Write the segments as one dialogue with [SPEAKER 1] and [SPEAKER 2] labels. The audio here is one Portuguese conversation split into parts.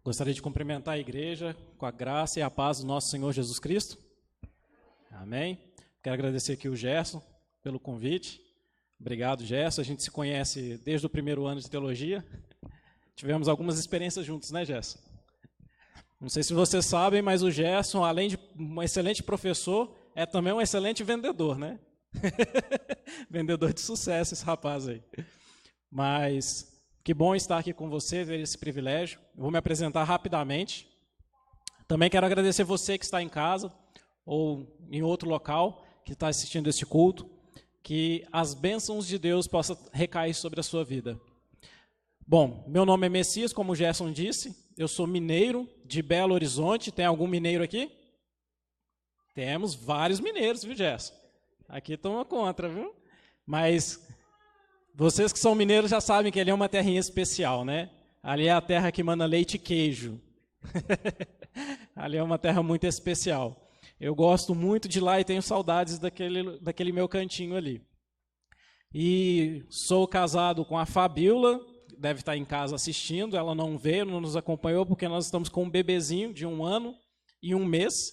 [SPEAKER 1] Gostaria de cumprimentar a igreja com a graça e a paz do nosso Senhor Jesus Cristo. Amém. Quero agradecer aqui o Gerson pelo convite. Obrigado, Gerson. A gente se conhece desde o primeiro ano de teologia. Tivemos algumas experiências juntos, né, Gerson? Não sei se vocês sabem, mas o Gerson, além de um excelente professor, é também um excelente vendedor, né? Vendedor de sucesso, esse rapaz aí. Mas que bom estar aqui com você, ter esse privilégio. Eu vou me apresentar rapidamente. Também quero agradecer você que está em casa ou em outro local que está assistindo esse culto, que as bênçãos de Deus possam recair sobre a sua vida. Bom, meu nome é Messias, como o Gerson disse, eu sou mineiro de Belo Horizonte. Tem algum mineiro aqui? Temos vários mineiros, viu, Gerson? Aqui estão contra, viu? Mas vocês que são mineiros já sabem que ali é uma terrinha especial, né? Ali é a terra que manda leite e queijo. Ali é uma terra muito especial. Eu gosto muito de lá e tenho saudades daquele meu cantinho ali. E sou casado com a Fabíola, deve estar em casa assistindo. Ela não veio, não nos acompanhou, porque nós estamos com um bebezinho de 1 ano e 1 mês.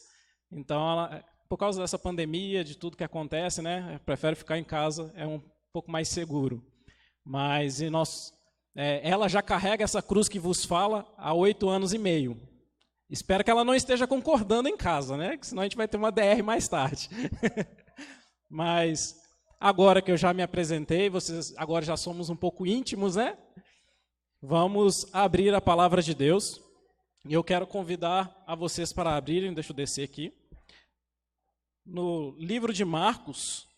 [SPEAKER 1] Então, ela, por causa dessa pandemia, de tudo que acontece, né, prefere ficar em casa, é um pouco mais seguro. Mas ela já carrega essa cruz que vos fala há 8 anos e meio. Espero que ela não esteja concordando em casa, né? Que senão a gente vai ter uma DR mais tarde. Mas agora que eu já me apresentei, vocês agora já somos um pouco íntimos, né? Vamos abrir a palavra de Deus. E eu quero convidar a vocês para abrirem, deixa eu descer aqui, no livro de Marcos,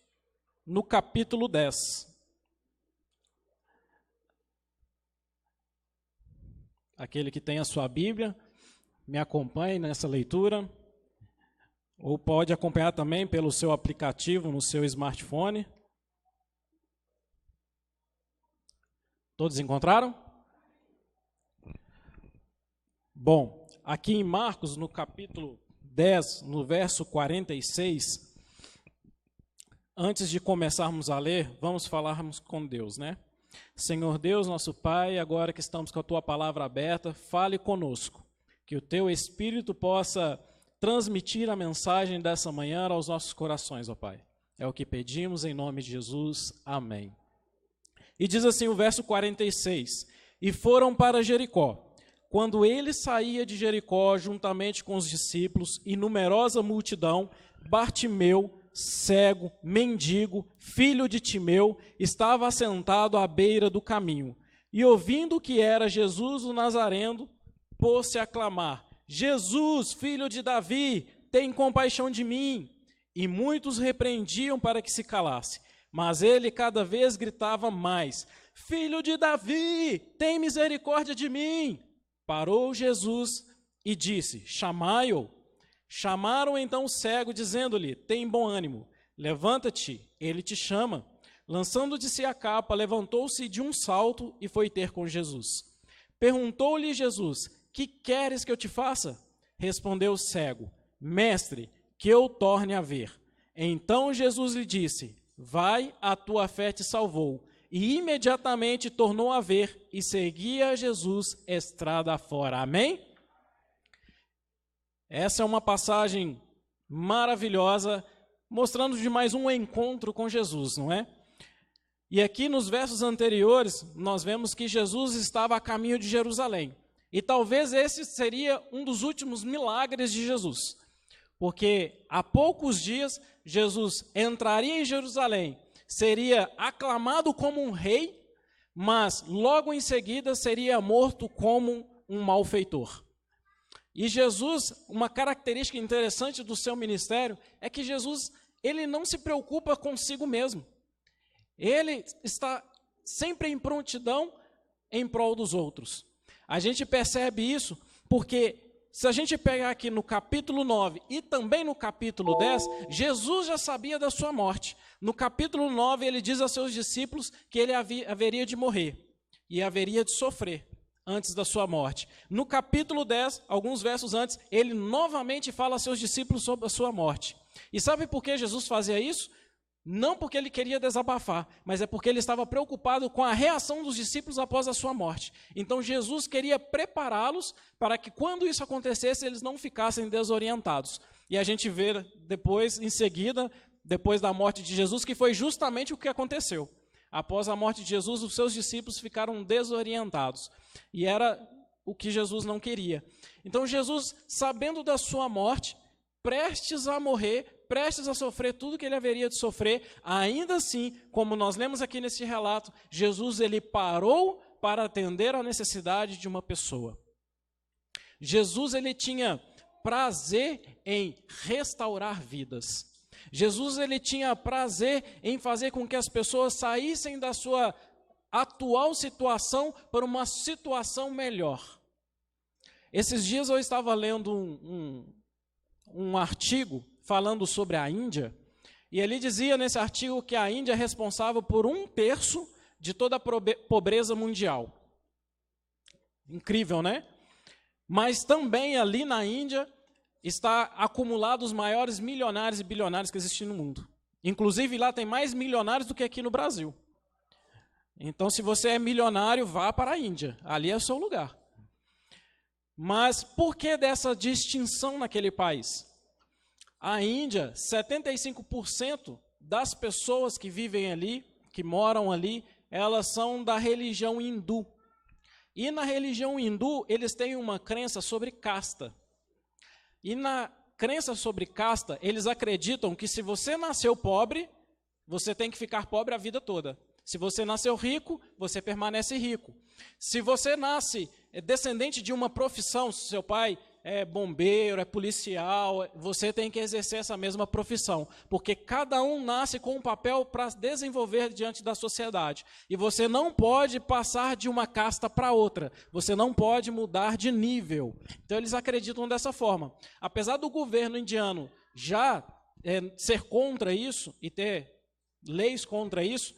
[SPEAKER 1] no capítulo 10. Aquele que tem a sua Bíblia, me acompanhe nessa leitura, ou pode acompanhar também pelo seu aplicativo no seu smartphone. Todos encontraram? Bom, aqui em Marcos, no capítulo 10, no verso 46, antes de começarmos a ler, vamos falarmos com Deus, né? Senhor Deus, nosso Pai, agora que estamos com a Tua palavra aberta, fale conosco, que o Teu Espírito possa transmitir a mensagem dessa manhã aos nossos corações, ó Pai. É o que pedimos em nome de Jesus. Amém. E diz assim o verso 46, e foram para Jericó. Quando ele saía de Jericó, juntamente com os discípulos e numerosa multidão, Bartimeu, cego, mendigo, filho de Timeu, estava assentado à beira do caminho. E ouvindo que era Jesus o Nazareno, pôs-se a clamar: Jesus, filho de Davi, tem compaixão de mim. E muitos repreendiam para que se calasse. Mas ele cada vez gritava mais: Filho de Davi, tem misericórdia de mim. Parou Jesus e disse: chamai-o. Chamaram então o cego, dizendo-lhe: tem bom ânimo, levanta-te, ele te chama. Lançando de si a capa, levantou-se de um salto e foi ter com Jesus. Perguntou-lhe Jesus: que queres que eu te faça? Respondeu o cego: mestre, que eu torne a ver. Então Jesus lhe disse: vai, a tua fé te salvou. E imediatamente tornou a ver e seguia Jesus estrada fora. Amém? Essa é uma passagem maravilhosa, mostrando de mais um encontro com Jesus, não é? E aqui nos versos anteriores, nós vemos que Jesus estava a caminho de Jerusalém. E talvez esse seria um dos últimos milagres de Jesus. Porque há poucos dias, Jesus entraria em Jerusalém, seria aclamado como um rei, mas logo em seguida seria morto como um malfeitor. E Jesus, uma característica interessante do seu ministério é que Jesus, ele não se preocupa consigo mesmo. Ele está sempre em prontidão em prol dos outros. A gente percebe isso porque se a gente pegar aqui no capítulo 9 e também no capítulo 10, Jesus já sabia da sua morte. No capítulo 9, ele diz aos seus discípulos que ele haveria de morrer e haveria de sofrer antes da sua morte. No capítulo 10, alguns versos antes, ele novamente fala a seus discípulos sobre a sua morte. E sabe por que Jesus fazia isso? Não porque ele queria desabafar, mas é porque ele estava preocupado com a reação dos discípulos após a sua morte. Então Jesus queria prepará-los para que quando isso acontecesse, eles não ficassem desorientados. E a gente vê depois, em seguida, depois da morte de Jesus, que foi justamente o que aconteceu. Após a morte de Jesus, os seus discípulos ficaram desorientados. E era o que Jesus não queria. Então Jesus, sabendo da sua morte, prestes a morrer, prestes a sofrer tudo que ele haveria de sofrer, ainda assim, como nós lemos aqui nesse relato, Jesus ele parou para atender a necessidade de uma pessoa. Jesus ele tinha prazer em restaurar vidas. Jesus ele tinha prazer em fazer com que as pessoas saíssem da sua atual situação para uma situação melhor. Esses dias eu estava lendo um artigo falando sobre a Índia, e ele dizia nesse artigo que a Índia é responsável por 1/3 de toda a pobreza mundial. Incrível, né? Mas também ali na Índia está acumulado os maiores milionários e bilionários que existem no mundo. Inclusive lá tem mais milionários do que aqui no Brasil. Então se você é milionário, vá para a Índia, ali é o seu lugar. Mas por que dessa distinção naquele país? A Índia, 75% das pessoas que vivem ali, que moram ali, elas são da religião hindu. E na religião hindu, eles têm uma crença sobre casta. E na crença sobre casta, eles acreditam que se você nasceu pobre, você tem que ficar pobre a vida toda. Se você nasceu rico, você permanece rico. Se você nasce descendente de uma profissão, se seu pai é bombeiro, é policial, você tem que exercer essa mesma profissão, porque cada um nasce com um papel para desenvolver diante da sociedade, e você não pode passar de uma casta para outra, você não pode mudar de nível. Então eles acreditam dessa forma. Apesar do governo indiano já ser contra isso e ter leis contra isso,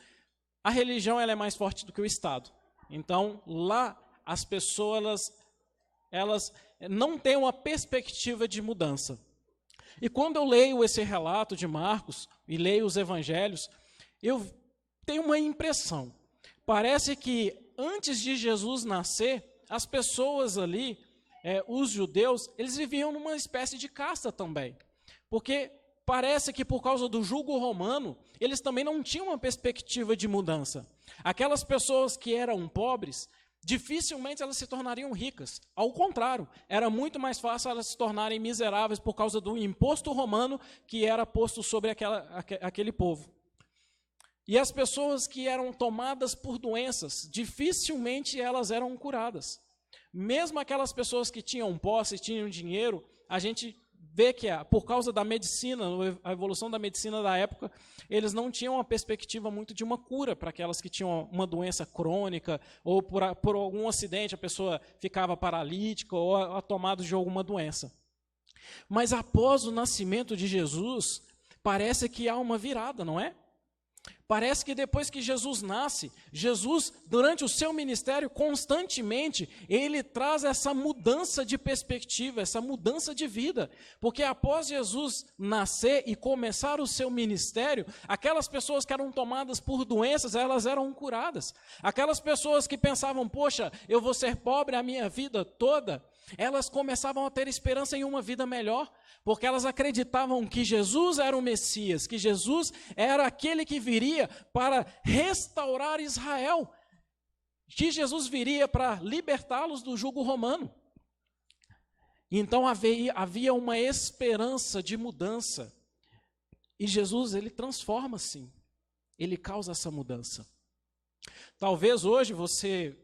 [SPEAKER 1] a religião ela é mais forte do que o Estado. Então lá as pessoas elas não têm uma perspectiva de mudança. E quando eu leio esse relato de Marcos e leio os evangelhos, eu tenho uma impressão. Parece que antes de Jesus nascer, as pessoas ali, os judeus, eles viviam numa espécie de casta também. Porque parece que por causa do jugo romano, eles também não tinham uma perspectiva de mudança. Aquelas pessoas que eram pobres, dificilmente elas se tornariam ricas. Ao contrário, era muito mais fácil elas se tornarem miseráveis por causa do imposto romano que era posto sobre aquele povo. E as pessoas que eram tomadas por doenças, dificilmente elas eram curadas. Mesmo aquelas pessoas que tinham posse, tinham dinheiro, a gente vê que por causa da medicina, a evolução da medicina da época, eles não tinham uma perspectiva muito de uma cura para aquelas que tinham uma doença crônica, ou por algum acidente a pessoa ficava paralítica, ou tomada de alguma doença. Mas após o nascimento de Jesus, parece que há uma virada, não é? Parece que depois que Jesus nasce, Jesus, durante o seu ministério, constantemente, ele traz essa mudança de perspectiva, essa mudança de vida. Porque após Jesus nascer e começar o seu ministério, aquelas pessoas que eram tomadas por doenças, elas eram curadas. Aquelas pessoas que pensavam, poxa, eu vou ser pobre a minha vida toda, elas começavam a ter esperança em uma vida melhor, porque elas acreditavam que Jesus era o Messias, que Jesus era aquele que viria para restaurar Israel, que Jesus viria para libertá-los do jugo romano. Então havia uma esperança de mudança, e Jesus ele transforma sim, ele causa essa mudança. Talvez hoje você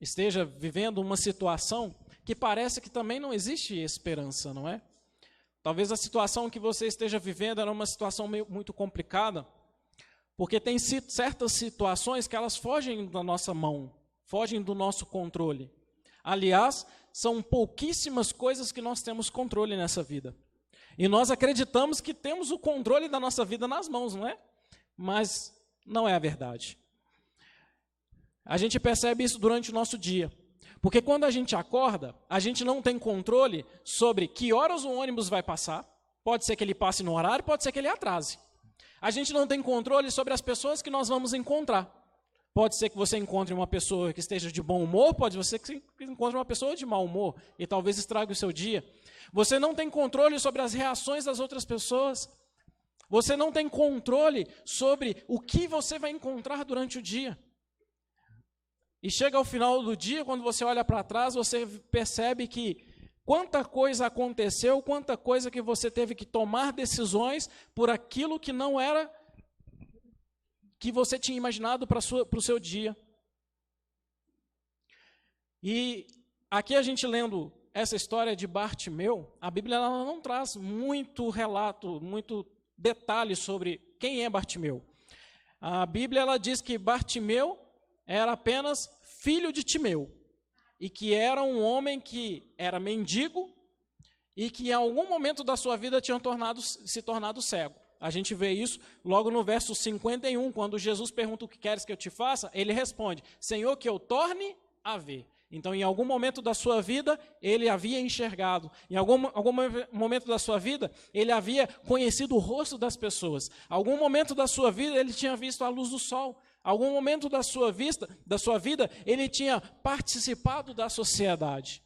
[SPEAKER 1] esteja vivendo uma situação que parece que também não existe esperança, não é? Talvez a situação que você esteja vivendo era uma situação muito complicada, porque tem certas situações que elas fogem da nossa mão, fogem do nosso controle. Aliás, são pouquíssimas coisas que nós temos controle nessa vida. E nós acreditamos que temos o controle da nossa vida nas mãos, não é? Mas não é a verdade. A gente percebe isso durante o nosso dia. Porque quando a gente acorda, a gente não tem controle sobre que horas o ônibus vai passar. Pode ser que ele passe no horário, pode ser que ele atrase. A gente não tem controle sobre as pessoas que nós vamos encontrar. Pode ser que você encontre uma pessoa que esteja de bom humor, pode ser que você encontre uma pessoa de mau humor e talvez estrague o seu dia. Você não tem controle sobre as reações das outras pessoas. Você não tem controle sobre o que você vai encontrar durante o dia. E chega ao final do dia, quando você olha para trás, você percebe que quanta coisa aconteceu, quanta coisa que você teve que tomar decisões por aquilo que não era que você tinha imaginado para o seu dia. E aqui a gente lendo essa história de Bartimeu, a Bíblia ela não traz muito relato, muito detalhe sobre quem é Bartimeu. A Bíblia ela diz que Bartimeu era apenas filho de Timeu, e que era um homem que era mendigo e que em algum momento da sua vida tinha se tornado cego. A gente vê isso logo no verso 51, quando Jesus pergunta o que queres que eu te faça, ele responde, Senhor, que eu torne a ver. Então, em algum momento da sua vida, ele havia enxergado. Em algum momento da sua vida, ele havia conhecido o rosto das pessoas. Algum momento da sua vida, ele tinha visto a luz do sol. Algum momento da sua vida, ele tinha participado da sociedade.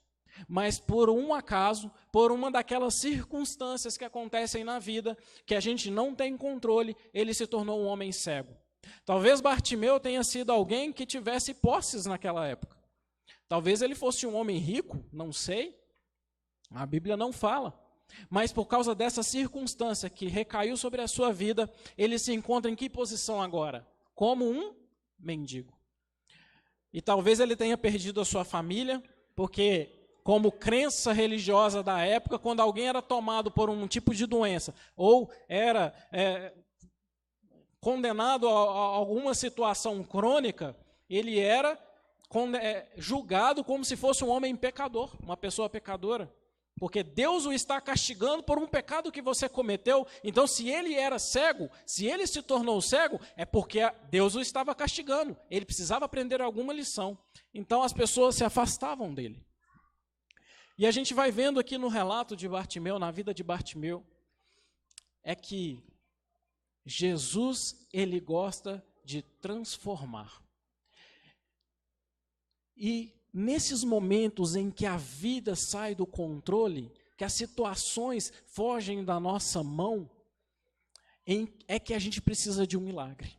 [SPEAKER 1] Mas por um acaso, por uma daquelas circunstâncias que acontecem na vida, que a gente não tem controle, ele se tornou um homem cego. Talvez Bartimeu tenha sido alguém que tivesse posses naquela época. Talvez ele fosse um homem rico, não sei. A Bíblia não fala. Mas por causa dessa circunstância que recaiu sobre a sua vida, ele se encontra em que posição agora? Como um mendigo. E talvez ele tenha perdido a sua família, porque como crença religiosa da época, quando alguém era tomado por um tipo de doença, ou era condenado a alguma situação crônica, ele era julgado como se fosse um homem pecador, uma pessoa pecadora. Porque Deus o está castigando por um pecado que você cometeu. Então, se ele era cego, se ele se tornou cego, é porque Deus o estava castigando. Ele precisava aprender alguma lição. Então, as pessoas se afastavam dele. E a gente vai vendo aqui no relato de Bartimeu, na vida de Bartimeu, é que Jesus, ele gosta de transformar. E nesses momentos em que a vida sai do controle, que as situações fogem da nossa mão, é que a gente precisa de um milagre.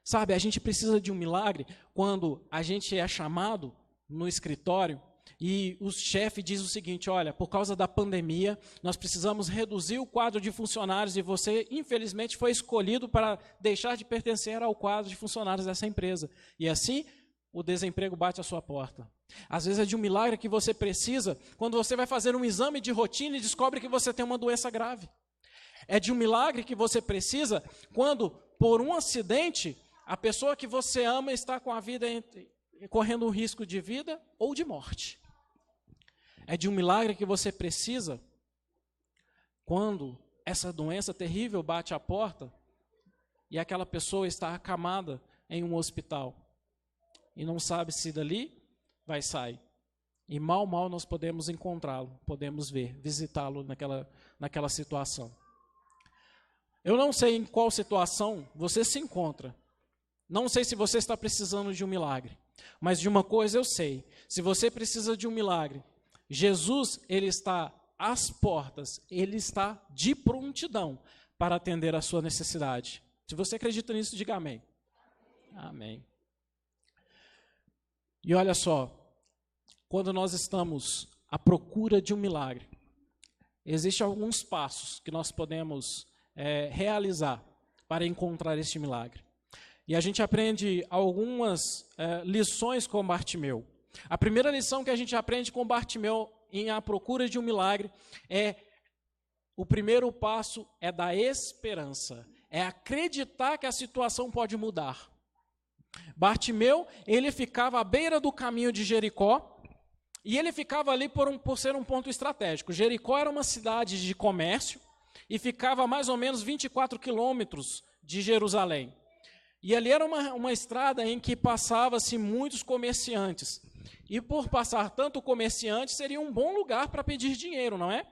[SPEAKER 1] Sabe, a gente precisa de um milagre quando a gente é chamado no escritório e o chefe diz o seguinte, olha, por causa da pandemia, nós precisamos reduzir o quadro de funcionários e você, infelizmente, foi escolhido para deixar de pertencer ao quadro de funcionários dessa empresa. E assim, o desemprego bate à sua porta. Às vezes é de um milagre que você precisa quando você vai fazer um exame de rotina e descobre que você tem uma doença grave. É de um milagre que você precisa quando, por um acidente, a pessoa que você ama está com a vida correndo um risco de vida ou de morte. É de um milagre que você precisa quando essa doença terrível bate à porta e aquela pessoa está acamada em um hospital e não sabe se dali vai sair. E mal nós podemos encontrá-lo, podemos visitá-lo naquela situação. Eu não sei em qual situação você se encontra. Não sei se você está precisando de um milagre. Mas de uma coisa eu sei. Se você precisa de um milagre, Jesus, ele está às portas. Ele está de prontidão para atender a sua necessidade. Se você acredita nisso, diga amém. Amém. E olha só, quando nós estamos à procura de um milagre, existem alguns passos que nós podemos realizar para encontrar este milagre. E a gente aprende algumas lições com Bartimeu. A primeira lição que a gente aprende com Bartimeu em a procura de um milagre o primeiro passo é da esperança, é acreditar que a situação pode mudar. Bartimeu, ele ficava à beira do caminho de Jericó, e ele ficava ali por ser um ponto estratégico. Jericó era uma cidade de comércio, e ficava a mais ou menos 24 quilômetros de Jerusalém. E ali era uma estrada em que passava-se muitos comerciantes. E por passar tanto comerciante, seria um bom lugar para pedir dinheiro, não é?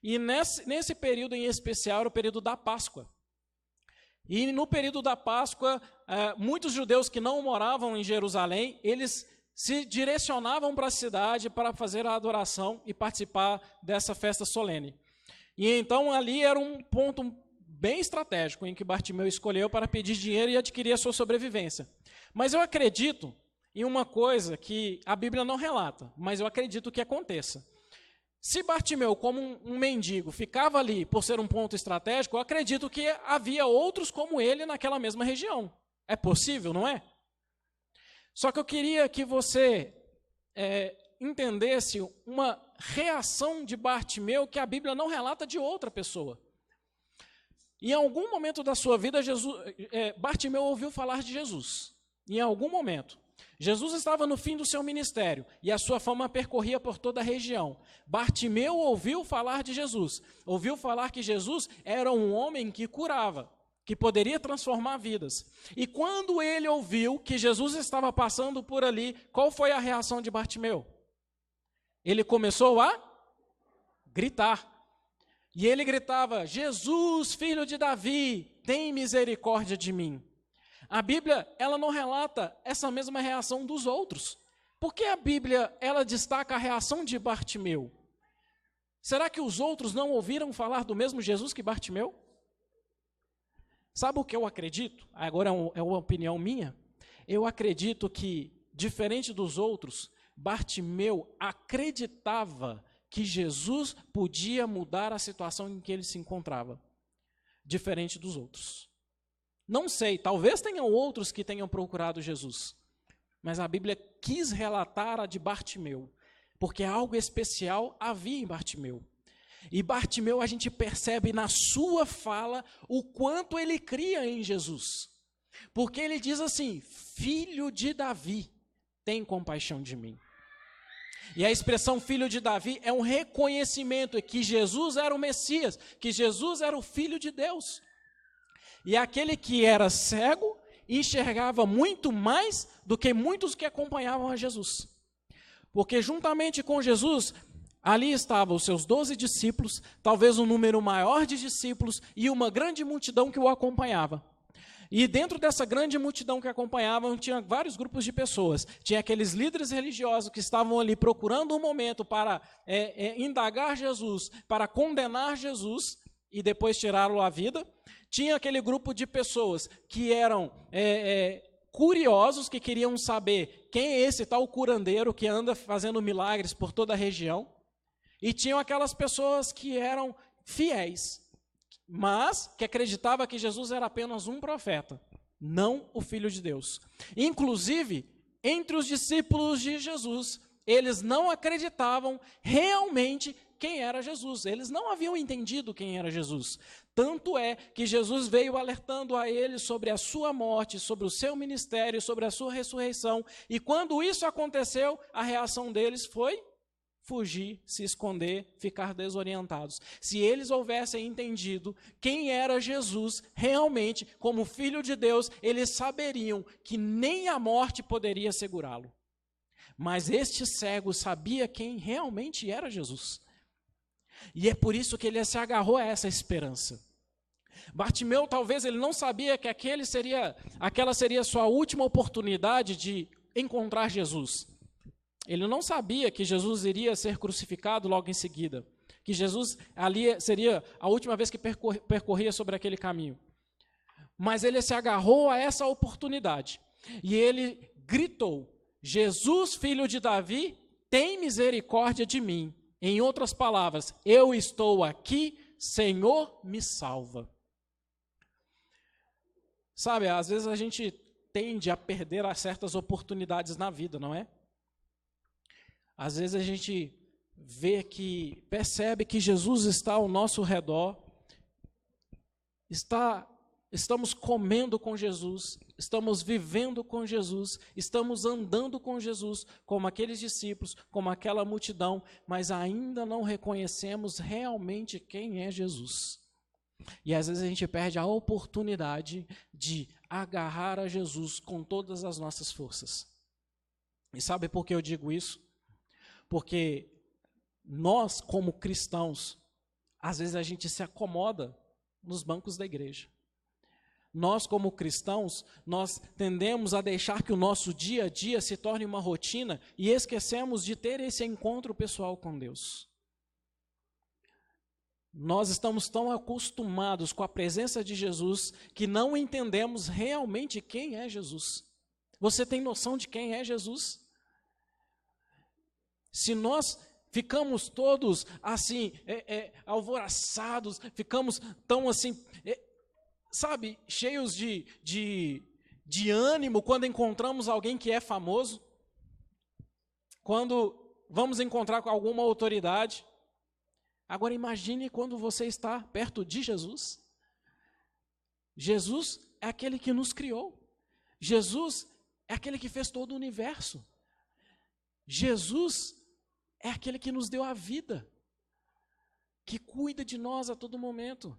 [SPEAKER 1] E nesse período em especial, era o período da Páscoa. E no período da Páscoa, muitos judeus que não moravam em Jerusalém, eles se direcionavam para a cidade para fazer a adoração e participar dessa festa solene. E então ali era um ponto bem estratégico em que Bartimeu escolheu para pedir dinheiro e adquirir a sua sobrevivência. Mas eu acredito em uma coisa que a Bíblia não relata, mas eu acredito que aconteça. Se Bartimeu, como um mendigo, ficava ali por ser um ponto estratégico, eu acredito que havia outros como ele naquela mesma região. É possível, não é? Só que eu queria que você entendesse uma reação de Bartimeu que a Bíblia não relata de outra pessoa. Em algum momento da sua vida, Bartimeu ouviu falar de Jesus. Em algum momento. Jesus estava no fim do seu ministério e a sua fama percorria por toda a região. Bartimeu ouviu falar de Jesus. Ouviu falar que Jesus era um homem que curava, que poderia transformar vidas. E quando ele ouviu que Jesus estava passando por ali, qual foi a reação de Bartimeu? Ele começou a gritar. E ele gritava: Jesus, filho de Davi, tem misericórdia de mim. A Bíblia, ela não relata essa mesma reação dos outros. Por que a Bíblia, ela destaca a reação de Bartimeu? Será que os outros não ouviram falar do mesmo Jesus que Bartimeu? Sabe o que eu acredito? Agora é uma opinião minha. Eu acredito que, diferente dos outros, Bartimeu acreditava que Jesus podia mudar a situação em que ele se encontrava. Diferente dos outros. Não sei, talvez tenham outros que tenham procurado Jesus. Mas a Bíblia quis relatar a de Bartimeu, porque algo especial havia em Bartimeu. E Bartimeu, a gente percebe na sua fala o quanto ele cria em Jesus. Porque ele diz assim: filho de Davi, tem compaixão de mim. E a expressão filho de Davi é um reconhecimento que Jesus era o Messias, que Jesus era o Filho de Deus. E aquele que era cego enxergava muito mais do que muitos que acompanhavam a Jesus. Porque juntamente com Jesus, ali estavam os seus 12 discípulos, talvez um número maior de discípulos e uma grande multidão que o acompanhava. E dentro dessa grande multidão que acompanhavam, tinha vários grupos de pessoas. Tinha aqueles líderes religiosos que estavam ali procurando um momento para indagar Jesus, para condenar Jesus e depois tirá-lo à vida. Tinha aquele grupo de pessoas que eram curiosos, que queriam saber quem é esse tal curandeiro que anda fazendo milagres por toda a região. E tinham aquelas pessoas que eram fiéis, mas que acreditavam que Jesus era apenas um profeta, não o Filho de Deus. Inclusive, entre os discípulos de Jesus, eles não acreditavam realmente quem era Jesus. Eles não haviam entendido quem era Jesus. Tanto é que Jesus veio alertando a eles sobre a sua morte, sobre o seu ministério, sobre a sua ressurreição. E quando isso aconteceu, a reação deles foi fugir, se esconder, ficar desorientados. Se eles houvessem entendido quem era Jesus realmente como Filho de Deus, eles saberiam que nem a morte poderia segurá-lo. Mas este cego sabia quem realmente era Jesus. E é por isso que ele se agarrou a essa esperança. Bartimeu, talvez ele não sabia que aquela seria a sua última oportunidade de encontrar Jesus. Ele não sabia que Jesus iria ser crucificado logo em seguida, que Jesus ali seria a última vez que percorria sobre aquele caminho. Mas ele se agarrou a essa oportunidade e ele gritou: Jesus, filho de Davi, tem misericórdia de mim. Em outras palavras, eu estou aqui, Senhor, me salva. Sabe, às vezes a gente tende a perder certas oportunidades na vida, não é? Às vezes a gente percebe que Jesus está ao nosso redor, estamos comendo com Jesus, estamos vivendo com Jesus, estamos andando com Jesus, como aqueles discípulos, como aquela multidão, mas ainda não reconhecemos realmente quem é Jesus. E às vezes a gente perde a oportunidade de agarrar a Jesus com todas as nossas forças. E sabe por que eu digo isso? Porque nós, como cristãos, às vezes a gente se acomoda nos bancos da igreja. nós como cristãos, nós tendemos a deixar que o nosso dia a dia se torne uma rotina e esquecemos de ter esse encontro pessoal com Deus. Nós estamos tão acostumados com a presença de Jesus que não entendemos realmente quem é Jesus. Você tem noção de quem é Jesus? Se nós ficamos todos assim, alvoroçados, ficamos tão assim, sabe, cheios de ânimo quando encontramos alguém que é famoso, quando vamos encontrar com alguma autoridade. Agora imagine quando você está perto de Jesus. Jesus é aquele que nos criou. Jesus é aquele que fez todo o universo. Jesus é aquele que nos deu a vida, que cuida de nós a todo momento.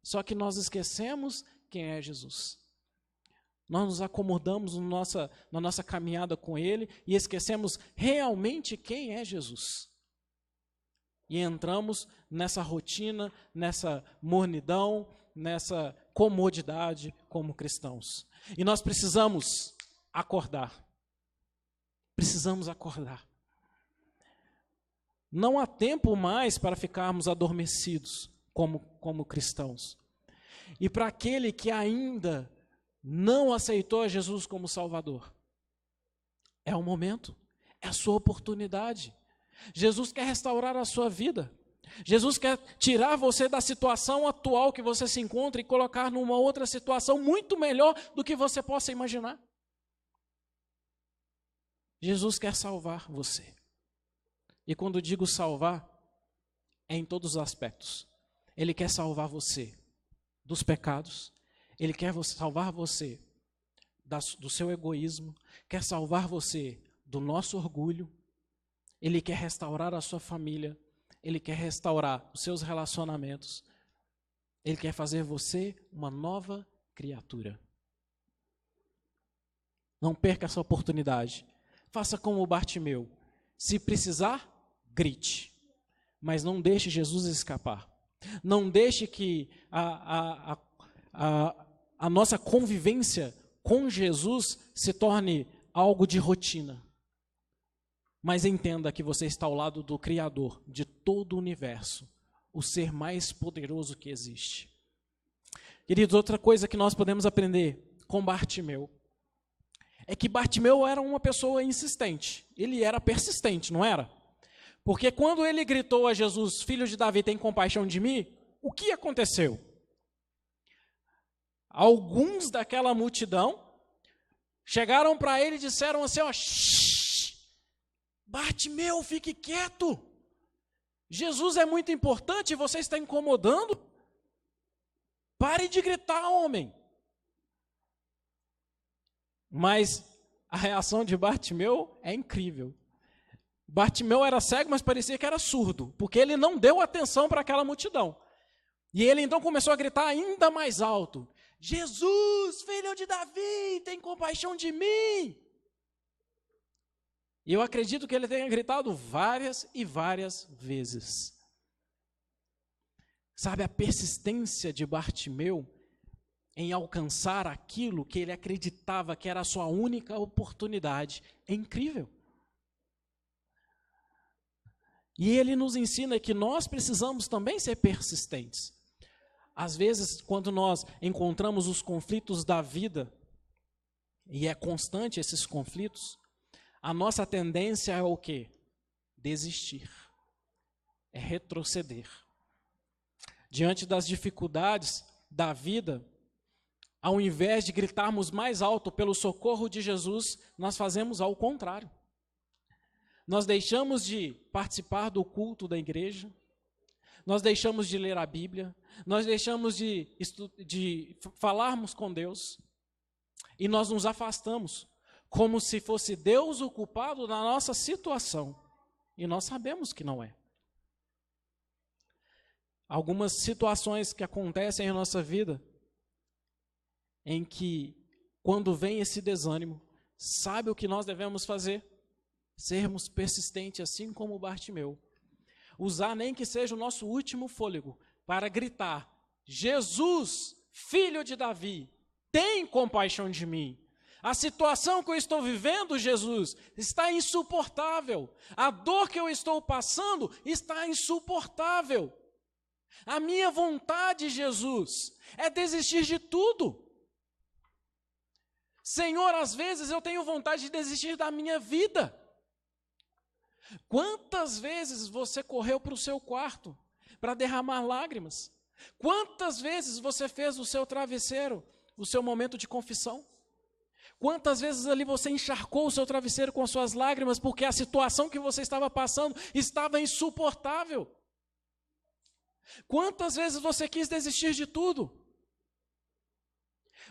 [SPEAKER 1] Só que nós esquecemos quem é Jesus. Nós nos acomodamos na nossa caminhada com Ele e esquecemos realmente quem é Jesus. E entramos nessa rotina, nessa mornidão, nessa comodidade como cristãos. E nós precisamos acordar. Precisamos acordar. Não há tempo mais para ficarmos adormecidos como cristãos. E para aquele que ainda não aceitou a Jesus como Salvador, é o momento, é a sua oportunidade. Jesus quer restaurar a sua vida. Jesus quer tirar você da situação atual que você se encontra e colocar numa outra situação muito melhor do que você possa imaginar. Jesus quer salvar você. E quando digo salvar, é em todos os aspectos. Ele quer salvar você dos pecados, Ele quer salvar você do seu egoísmo, quer salvar você do nosso orgulho, Ele quer restaurar a sua família, Ele quer restaurar os seus relacionamentos, Ele quer fazer você uma nova criatura. Não perca essa oportunidade. Faça como o Bartimeu. Se precisar, grite. Mas não deixe Jesus escapar. Não deixe que a nossa convivência com Jesus se torne algo de rotina. Mas entenda que você está ao lado do Criador de todo o universo, o ser mais poderoso que existe. Queridos, outra coisa que nós podemos aprender com Bartimeu é que Bartimeu era uma pessoa insistente. Ele era persistente, não era? Porque quando ele gritou a Jesus, filho de Davi, tem compaixão de mim, o que aconteceu? Alguns daquela multidão chegaram para ele e disseram assim, ó, Bartimeu, fique quieto. Jesus é muito importante e você está incomodando. Pare de gritar, homem. Mas a reação de Bartimeu é incrível. Bartimeu era cego, mas parecia que era surdo, porque ele não deu atenção para aquela multidão. E ele então começou a gritar ainda mais alto, Jesus, filho de Davi, tem compaixão de mim. E eu acredito que ele tenha gritado várias e várias vezes. Sabe, a persistência de Bartimeu em alcançar aquilo que ele acreditava que era a sua única oportunidade é incrível. E ele nos ensina que nós precisamos também ser persistentes. Às vezes, quando nós encontramos os conflitos da vida, e é constante esses conflitos, a nossa tendência é o quê? Desistir. É retroceder. Diante das dificuldades da vida, ao invés de gritarmos mais alto pelo socorro de Jesus, nós fazemos ao contrário. Nós deixamos de participar do culto da igreja, nós deixamos de ler a Bíblia, nós deixamos de falarmos com Deus, e nós nos afastamos, como se fosse Deus o culpado da nossa situação. E nós sabemos que não é. Algumas situações que acontecem em nossa vida, em que, quando vem esse desânimo, sabe o que nós devemos fazer? Sermos persistentes, assim como Bartimeu. Usar nem que seja o nosso último fôlego para gritar, Jesus, filho de Davi, tem compaixão de mim. A situação que eu estou vivendo, Jesus, está insuportável. A dor que eu estou passando está insuportável. A minha vontade, Jesus, é desistir de tudo. Senhor, às vezes eu tenho vontade de desistir da minha vida. Quantas vezes você correu para o seu quarto para derramar lágrimas? Quantas vezes você fez o seu travesseiro, o seu momento de confissão? Quantas vezes ali você encharcou o seu travesseiro com as suas lágrimas porque a situação que você estava passando estava insuportável? Quantas vezes você quis desistir de tudo?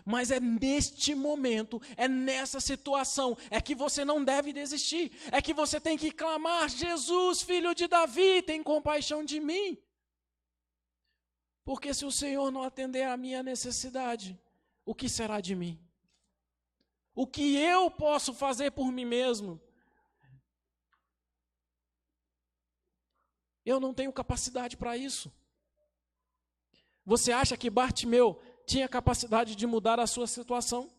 [SPEAKER 1] Mas é neste momento, é nessa situação, é que você não deve desistir, é que você tem que clamar: Jesus, filho de Davi, tem compaixão de mim. Porque se o Senhor não atender à minha necessidade, o que será de mim? O que eu posso fazer por mim mesmo? Eu não tenho capacidade para isso. Você acha que Bartimeu tinha capacidade de mudar a sua situação?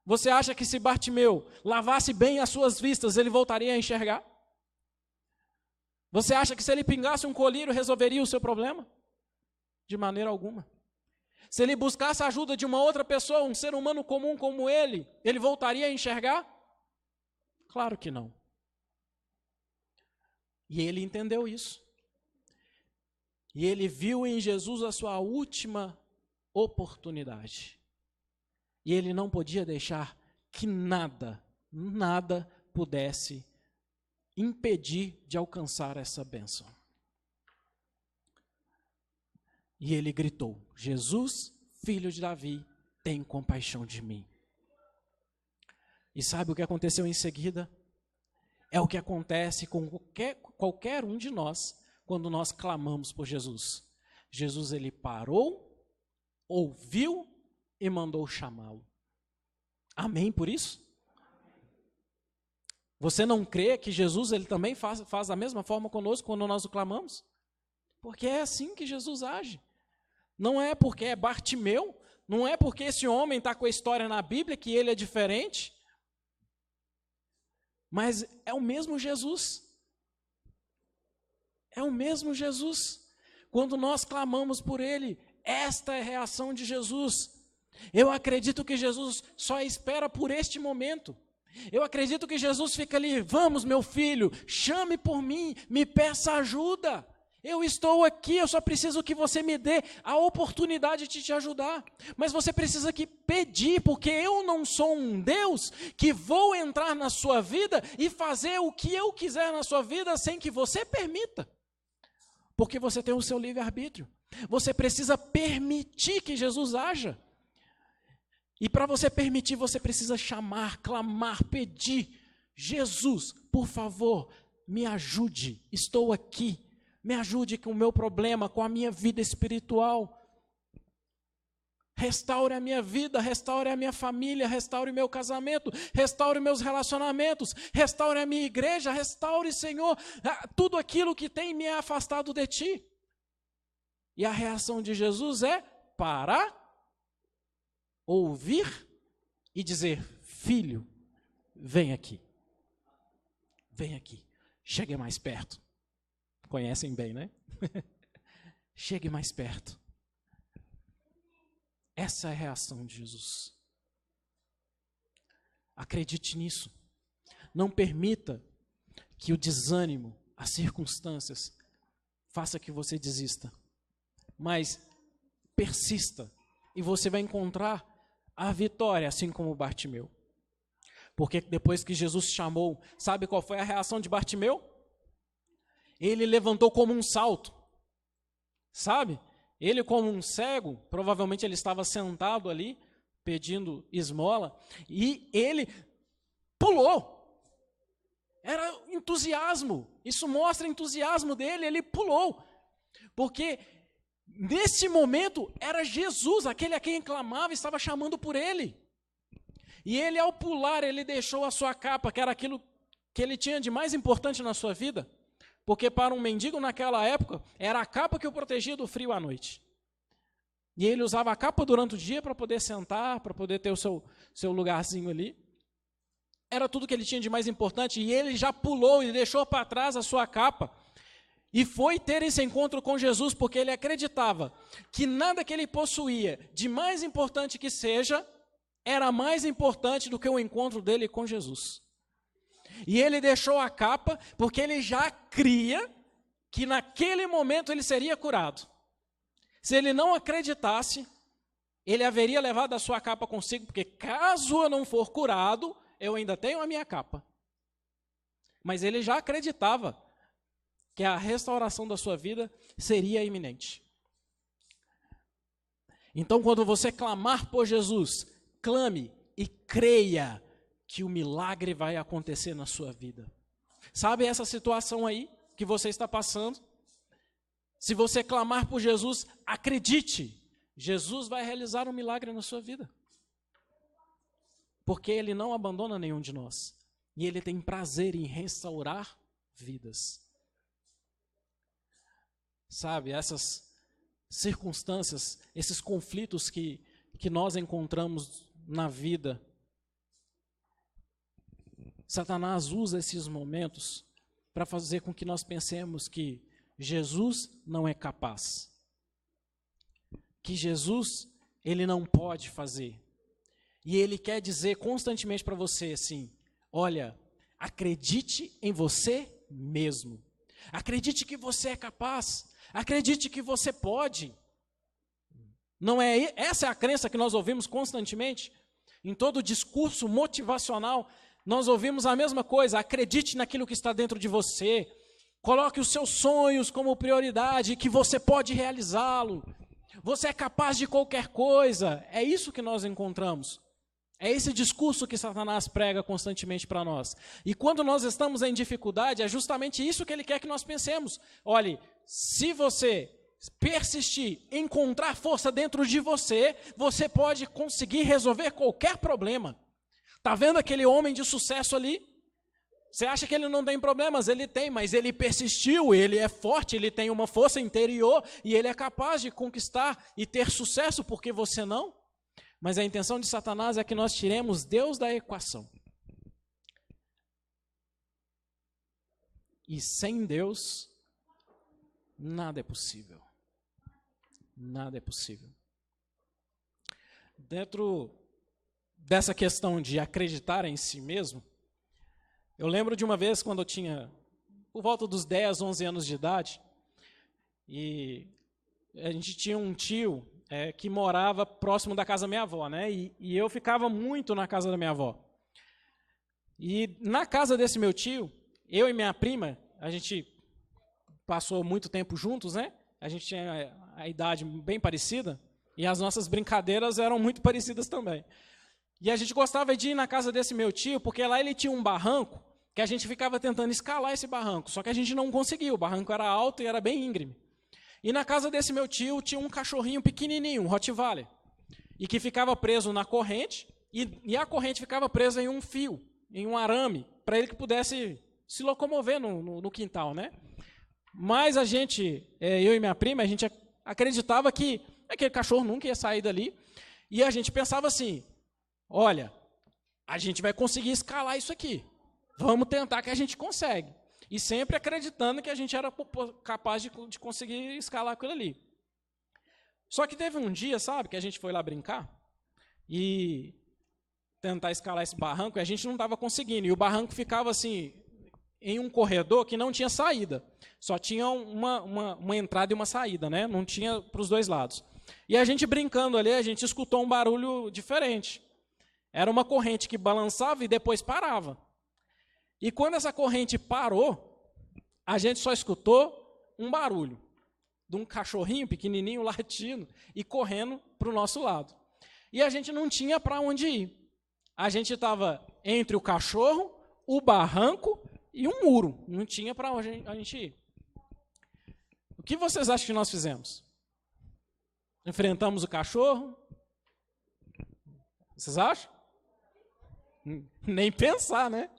[SPEAKER 1] Você acha que se Bartimeu lavasse bem as suas vistas, ele voltaria a enxergar? Você acha que se ele pingasse um colírio, resolveria o seu problema? De maneira alguma. Se ele buscasse a ajuda de uma outra pessoa, um ser humano comum como ele voltaria a enxergar? Claro que não. E ele entendeu isso. E ele viu em Jesus a sua última oportunidade. E ele não podia deixar que nada pudesse impedir de alcançar essa bênção. E ele gritou: Jesus, filho de Davi, tem compaixão de mim. E sabe o que aconteceu em seguida? É o que acontece com qualquer um de nós quando nós clamamos por Jesus. Jesus, ele parou, ouviu e mandou chamá-lo. Amém por isso? Você não crê que Jesus ele também faz da mesma forma conosco quando nós o clamamos? Porque é assim que Jesus age. Não é porque é Bartimeu, não é porque esse homem está com a história na Bíblia que ele é diferente, mas é o mesmo Jesus. É o mesmo Jesus. Quando nós clamamos por ele, esta é a reação de Jesus. Eu acredito que Jesus só espera por este momento. Eu acredito que Jesus fica ali: vamos, meu filho, chame por mim, me peça ajuda. Eu estou aqui, eu só preciso que você me dê a oportunidade de te ajudar. Mas você precisa que pedir, porque eu não sou um Deus que vou entrar na sua vida e fazer o que eu quiser na sua vida sem que você permita. Porque você tem o seu livre-arbítrio. Você precisa permitir que Jesus haja. E para você permitir, você precisa chamar, clamar, pedir: Jesus, por favor, me ajude, estou aqui. Me ajude com o meu problema, com a minha vida espiritual. Restaure a minha vida, restaure a minha família, restaure meu casamento, restaure meus relacionamentos, restaure a minha igreja, restaure, Senhor, tudo aquilo que tem me afastado de Ti. E a reação de Jesus é parar, ouvir e dizer: filho, vem aqui. Vem aqui, chegue mais perto. Conhecem bem, né? Chegue mais perto. Essa é a reação de Jesus. Acredite nisso. Não permita que o desânimo, as circunstâncias, faça que você desista. Mas persista e você vai encontrar a vitória, assim como Bartimeu. Porque depois que Jesus chamou, sabe qual foi a reação de Bartimeu? Ele levantou como um salto, sabe? Ele como um cego, provavelmente ele estava sentado ali, pedindo esmola, e ele pulou. Era entusiasmo, isso mostra entusiasmo dele, ele pulou. Porque nesse momento era Jesus, aquele a quem clamava, estava chamando por ele. E ele ao pular, ele deixou a sua capa, que era aquilo que ele tinha de mais importante na sua vida. Porque para um mendigo naquela época, era a capa que o protegia do frio à noite. E ele usava a capa durante o dia para poder sentar, para poder ter o seu lugarzinho ali. Era tudo que ele tinha de mais importante, e ele já pulou e deixou para trás a sua capa, e foi ter esse encontro com Jesus, porque ele acreditava que nada que ele possuía, de mais importante que seja, era mais importante do que o encontro dele com Jesus. E ele deixou a capa, porque ele já cria que naquele momento ele seria curado. Se ele não acreditasse, ele haveria levado a sua capa consigo, porque caso eu não for curado, eu ainda tenho a minha capa. Mas ele já acreditava que a restauração da sua vida seria iminente. Então, quando você clamar por Jesus, clame e creia que o milagre vai acontecer na sua vida. Sabe essa situação aí que você está passando? Se você clamar por Jesus, acredite, Jesus vai realizar um milagre na sua vida. Porque Ele não abandona nenhum de nós. E Ele tem prazer em restaurar vidas. Sabe, essas circunstâncias, esses conflitos que nós encontramos na vida, Satanás usa esses momentos para fazer com que nós pensemos que Jesus não é capaz, que Jesus, ele não pode fazer. E ele quer dizer constantemente para você assim, olha, acredite em você mesmo. Acredite que você é capaz. Acredite que você pode. Não é essa é a crença que nós ouvimos constantemente? Em todo discurso motivacional, nós ouvimos a mesma coisa. Acredite naquilo que está dentro de você. Coloque os seus sonhos como prioridade, que você pode realizá-lo. Você é capaz de qualquer coisa. É isso que nós encontramos. É esse discurso que Satanás prega constantemente para nós. E quando nós estamos em dificuldade, é justamente isso que ele quer que nós pensemos. Olhe, se você persistir, encontrar força dentro de você, você pode conseguir resolver qualquer problema. Está vendo aquele homem de sucesso ali? Você acha que ele não tem problemas? Ele tem, mas ele persistiu, ele é forte, ele tem uma força interior e ele é capaz de conquistar e ter sucesso, porque você não? Mas a intenção de Satanás é que nós tiremos Deus da equação. E sem Deus, nada é possível. Nada é possível. Dentro dessa questão de acreditar em si mesmo, eu lembro de uma vez quando eu tinha por volta dos 10, 11 anos de idade, e a gente tinha um tio que morava próximo da casa da minha avó, né? E eu ficava muito na casa da minha avó. E na casa desse meu tio, eu e minha prima, a gente passou muito tempo juntos, né? A gente tinha a idade bem parecida, e as nossas brincadeiras eram muito parecidas também. E a gente gostava de ir na casa desse meu tio, porque lá ele tinha um barranco, que a gente ficava tentando escalar esse barranco, só que a gente não conseguia, o barranco era alto e era bem íngreme. E na casa desse meu tio tinha um cachorrinho pequenininho, um Rottweiler, e que ficava preso na corrente, e a corrente ficava presa em um fio, em um arame, para ele que pudesse se locomover no quintal, né? Mas a gente, eu e minha prima, a gente acreditava que aquele cachorro nunca ia sair dali, e a gente pensava assim, olha, a gente vai conseguir escalar isso aqui, vamos tentar que a gente consegue. E sempre acreditando que a gente era capaz de conseguir escalar aquilo ali. Só que teve um dia, sabe, que a gente foi lá brincar e tentar escalar esse barranco, e a gente não estava conseguindo. E o barranco ficava assim, em um corredor que não tinha saída. Só tinha uma entrada e uma saída, né? Não tinha para os dois lados. E a gente brincando ali, a gente escutou um barulho diferente. Era uma corrente que balançava e depois parava. E quando essa corrente parou, a gente só escutou um barulho de um cachorrinho pequenininho latindo e correndo para o nosso lado. E a gente não tinha para onde ir. A gente estava entre o cachorro, o barranco e um muro. Não tinha para onde a gente ir. O que vocês acham que nós fizemos? Enfrentamos o cachorro? Vocês acham? Nem pensar, né?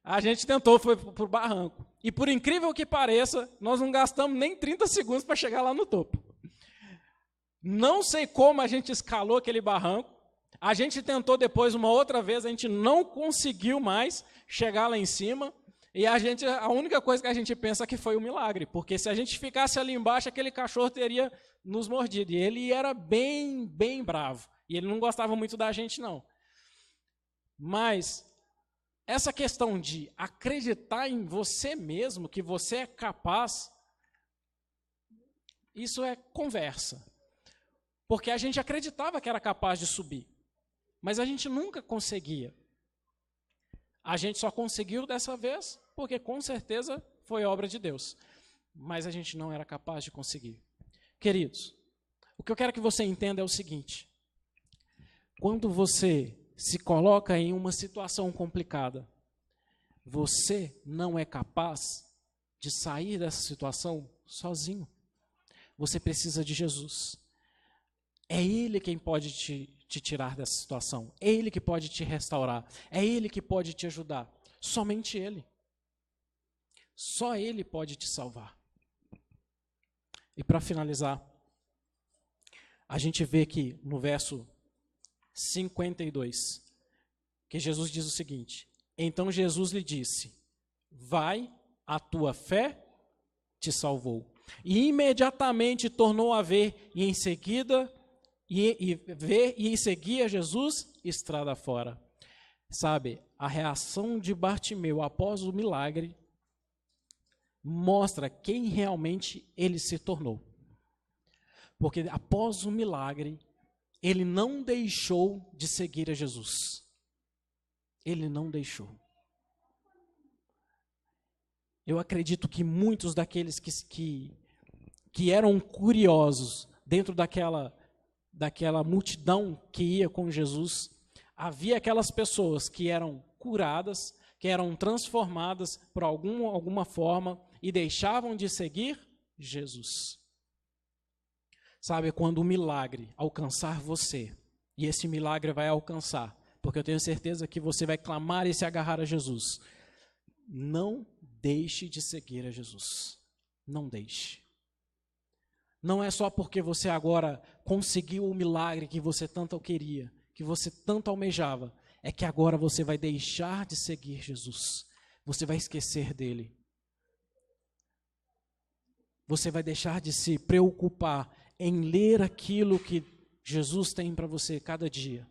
[SPEAKER 1] A gente tentou, foi para o barranco. E por incrível que pareça, nós não gastamos nem 30 segundos para chegar lá no topo. Não sei como a gente escalou aquele barranco. A gente tentou depois uma outra vez, a gente não conseguiu mais chegar lá em cima. E a única coisa que a gente pensa é que foi um milagre, porque se a gente ficasse ali embaixo, aquele cachorro teria nos mordido. E ele era bem, bem bravo. E ele não gostava muito da gente, não. Mas essa questão de acreditar em você mesmo, que você é capaz, isso é conversa. Porque a gente acreditava que era capaz de subir, mas a gente nunca conseguia. A gente só conseguiu dessa vez, porque com certeza foi obra de Deus. Mas a gente não era capaz de conseguir. Queridos, o que eu quero que você entenda é o seguinte: quando você se coloca em uma situação complicada, você não é capaz de sair dessa situação sozinho. Você precisa de Jesus. É Ele quem pode te tirar dessa situação. É Ele que pode te restaurar. É Ele que pode te ajudar. Somente Ele. Só Ele pode te salvar. E para finalizar, a gente vê que no verso 52, que Jesus diz o seguinte: então Jesus lhe disse: vai, a tua fé te salvou. E imediatamente tornou a ver, e em seguida e seguia Jesus estrada fora. Sabe, a reação de Bartimeu após o milagre mostra quem realmente ele se tornou. Porque após o milagre, ele não deixou de seguir a Jesus. Ele não deixou. Eu acredito que muitos daqueles que eram curiosos dentro daquela multidão que ia com Jesus, havia aquelas pessoas que eram curadas, que eram transformadas por alguma forma e deixavam de seguir Jesus. Sabe, quando o milagre alcançar você, e esse milagre vai alcançar, porque eu tenho certeza que você vai clamar e se agarrar a Jesus, não deixe de seguir a Jesus. Não deixe. Não é só porque você agora conseguiu o milagre que você tanto queria, que você tanto almejava, é que agora você vai deixar de seguir Jesus. Você vai esquecer dele. Você vai deixar de se preocupar em ler aquilo que Jesus tem para você cada dia.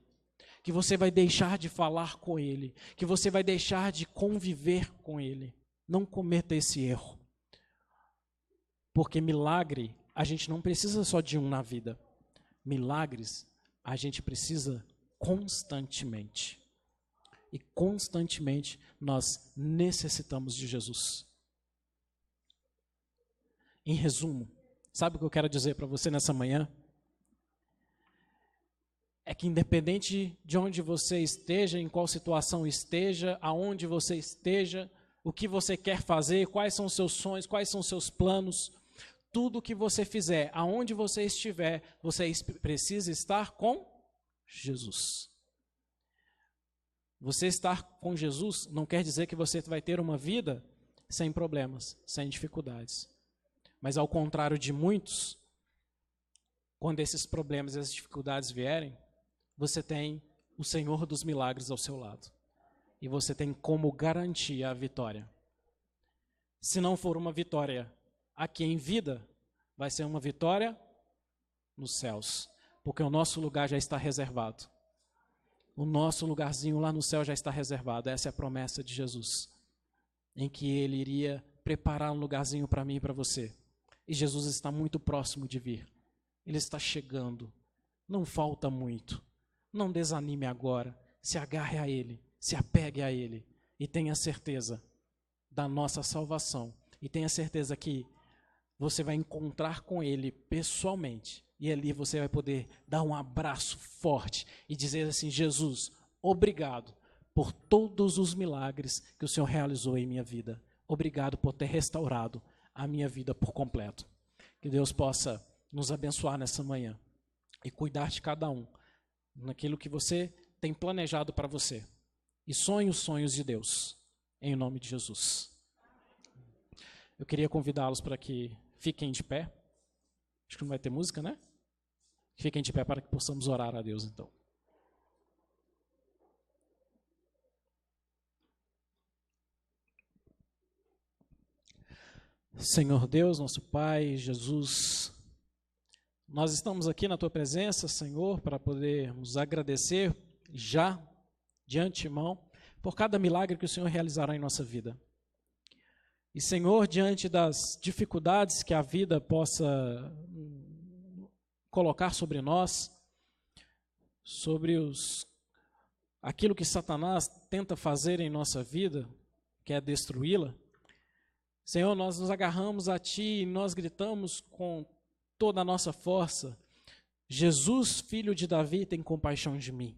[SPEAKER 1] Que você vai deixar de falar com ele. Que você vai deixar de conviver com ele. Não cometa esse erro. Porque milagre, a gente não precisa só de um na vida. Milagres, a gente precisa constantemente. E constantemente nós necessitamos de Jesus. Em resumo, sabe o que eu quero dizer para você nessa manhã? É que independente de onde você esteja, em qual situação esteja, aonde você esteja, o que você quer fazer, quais são os seus sonhos, quais são os seus planos, tudo que você fizer, aonde você estiver, você precisa estar com Jesus. Você estar com Jesus não quer dizer que você vai ter uma vida sem problemas, sem dificuldades. Mas ao contrário de muitos, quando esses problemas e as dificuldades vierem, você tem o Senhor dos milagres ao seu lado. E você tem como garantir a vitória. Se não for uma vitória aqui em vida, vai ser uma vitória nos céus. Porque o nosso lugar já está reservado. O nosso lugarzinho lá no céu já está reservado. Essa é a promessa de Jesus. Em que Ele iria preparar um lugarzinho para mim e para você. E Jesus está muito próximo de vir. Ele está chegando. Não falta muito. Não desanime agora. Se agarre a Ele. Se apegue a Ele. E tenha certeza da nossa salvação. E tenha certeza que você vai encontrar com Ele pessoalmente. E ali você vai poder dar um abraço forte e dizer assim: Jesus, obrigado por todos os milagres que o Senhor realizou em minha vida. Obrigado por ter restaurado a minha vida por completo. Que Deus possa nos abençoar nessa manhã e cuidar de cada um naquilo que você tem planejado para você. E sonhe os sonhos de Deus, em nome de Jesus. Eu queria convidá-los para que fiquem de pé. Acho que não vai ter música, né? Fiquem de pé para que possamos orar a Deus, então. Senhor Deus, nosso Pai, Jesus, nós estamos aqui na Tua presença, Senhor, para podermos agradecer já, de antemão, por cada milagre que o Senhor realizará em nossa vida. E, Senhor, diante das dificuldades que a vida possa colocar sobre nós, sobre aquilo que Satanás tenta fazer em nossa vida, que é destruí-la, Senhor, nós nos agarramos a Ti e nós gritamos com toda a nossa força: Jesus, filho de Davi, tem compaixão de mim.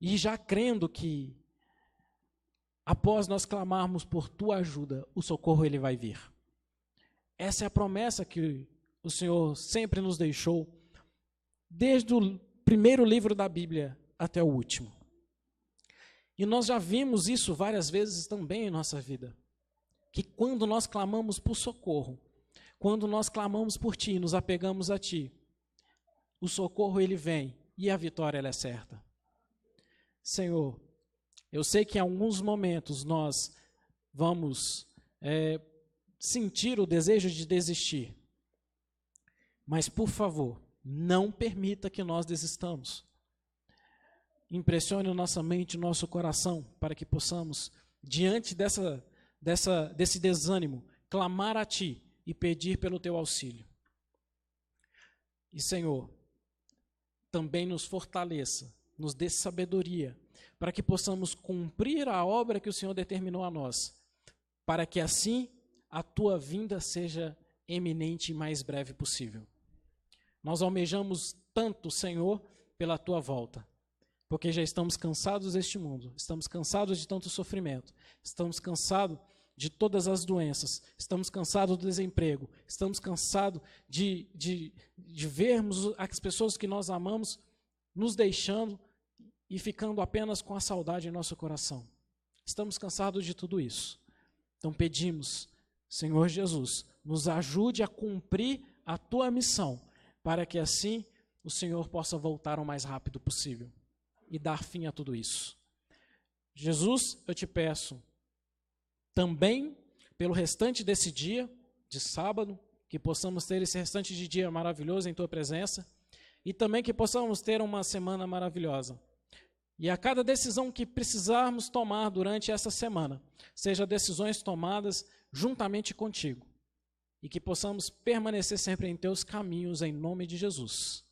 [SPEAKER 1] E já crendo que, após nós clamarmos por Tua ajuda, o socorro Ele vai vir. Essa é a promessa que o Senhor sempre nos deixou, desde o primeiro livro da Bíblia até o último. E nós já vimos isso várias vezes também em nossa vida. Que quando nós clamamos por socorro, quando nós clamamos por Ti, nos apegamos a Ti, o socorro Ele vem e a vitória ela é certa. Senhor, eu sei que em alguns momentos nós vamos sentir o desejo de desistir, mas por favor, não permita que nós desistamos. Impressione nossa mente, nosso coração, para que possamos, diante desse desânimo, clamar a Ti e pedir pelo Teu auxílio. E, Senhor, também nos fortaleça, nos dê sabedoria, para que possamos cumprir a obra que o Senhor determinou a nós, para que assim a Tua vinda seja eminente e mais breve possível. Nós almejamos tanto, Senhor, pela Tua volta, porque já estamos cansados deste mundo, estamos cansados de tanto sofrimento, estamos cansados de todas as doenças, estamos cansados do desemprego, estamos cansados de vermos as pessoas que nós amamos nos deixando e ficando apenas com a saudade em nosso coração. Estamos cansados de tudo isso. Então pedimos, Senhor Jesus, nos ajude a cumprir a Tua missão, para que assim o Senhor possa voltar o mais rápido possível e dar fim a tudo isso. Jesus, eu te peço, também pelo restante desse dia, de sábado, que possamos ter esse restante de dia maravilhoso em Tua presença, e também que possamos ter uma semana maravilhosa. E a cada decisão que precisarmos tomar durante essa semana, seja decisões tomadas juntamente contigo, e que possamos permanecer sempre em Teus caminhos, em nome de Jesus.